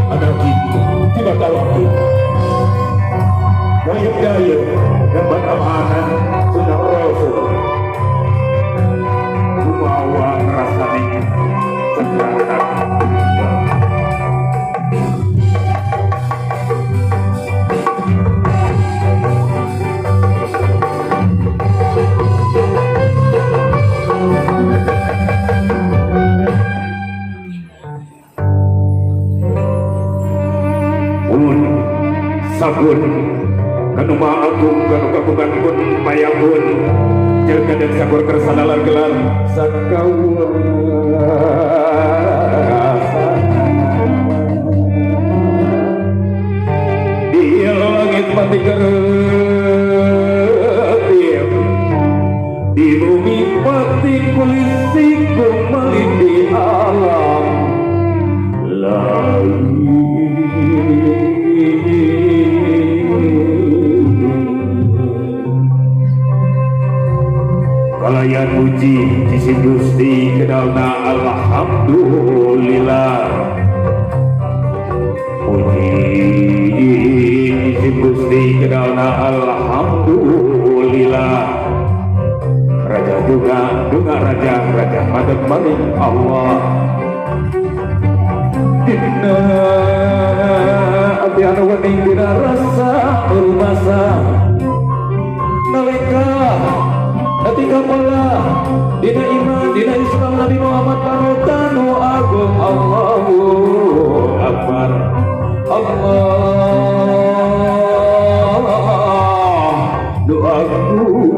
Anak itu tiba waktu daya dapat amanan sudah rasul kumawa rasanya sejarah sabun kanuma agung kanu kagungan pun mayapun jaga dan sakur kersadalan gelar sakawa di langit mati keretiam di bumi mati kulisi kembali di alam lain. Kalayan puji sisi Gusti kedalna alhamdulillah. Puji sisi Gusti kedalna alhamdulillah. Raja juga raja madeg maling Allah. Dina abdi anu wening dina rasa urmasa nalika ketika pala dina iman dina Islam Nabi Muhammad panutanu agung Allahu Akbar Allah doaku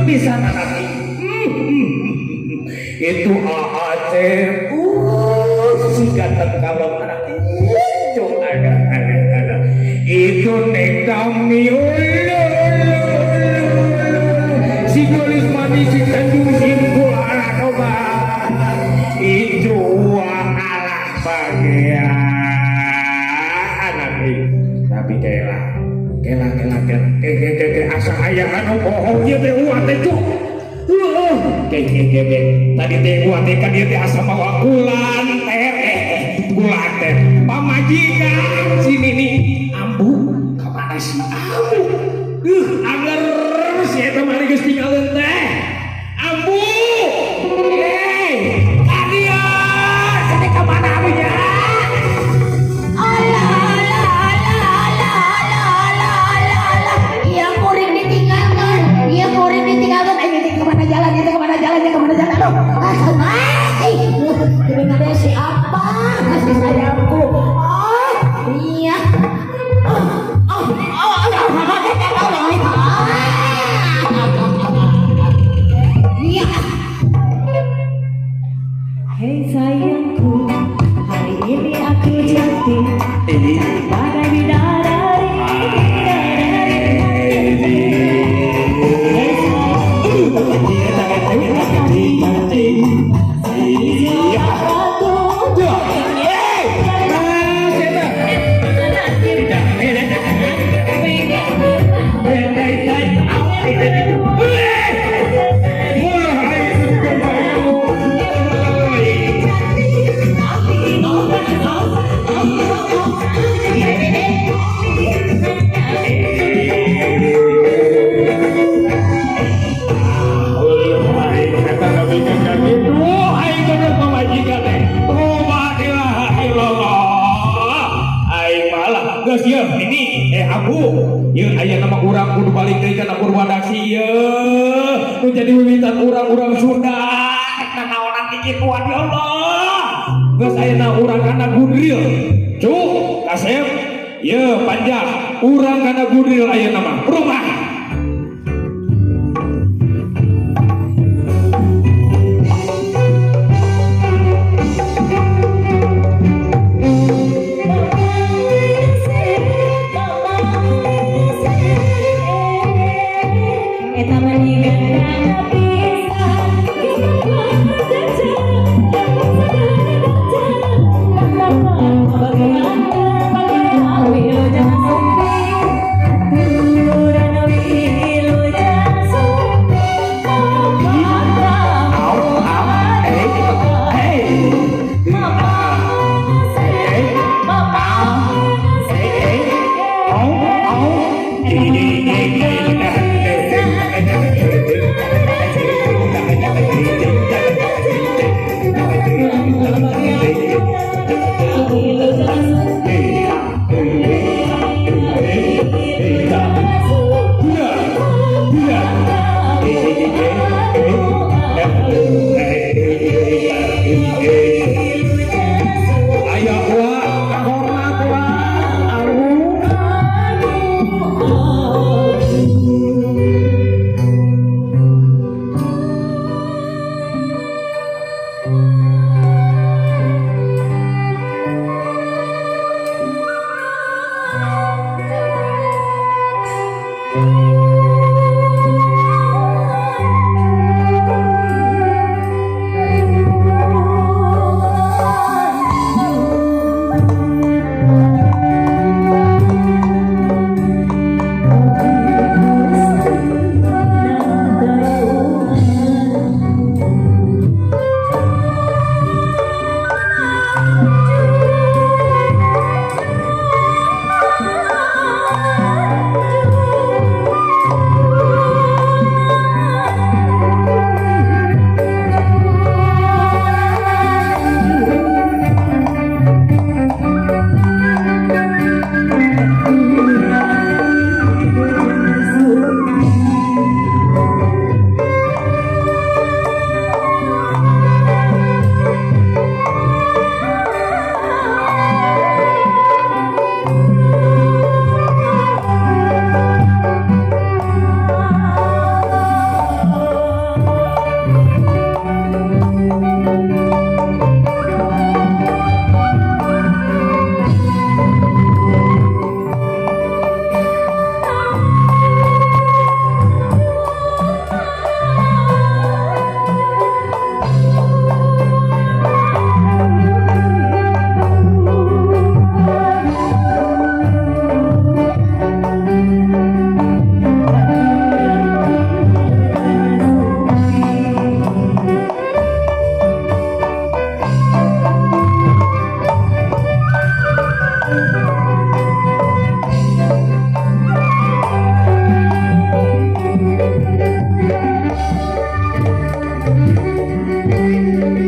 bisa nanti itu AAC si ganteng kalau anak itu ada itu neng kami si golis mani si tanjung simpul anak coba itu anak bagian anak tapi kela asa ayah anu bohong dia teh uat teh cuk tadi teh uat teh kan dia teh asa mawa bulan bulan teh pamajikan sini nih ambu kemana si ambu agar si eta mari geus tinggalin teh ambu kadia teh kemana ambunya Sebenarnya siapa kasih sayangku? Oh iya. Iya. Hei sayangku, hari ini aku cantik bagai bidadari. ini abu yang ayah nama urang kudu balik ke kana Purwadasi ya nu jadi wiwitan urang-urang Sunda nanaonan dikituan ya Allah geus ayeuna urang kana Gudril cuk kasep ya panjang urang kana Gudril ayeuna mah rumah Jangan Thank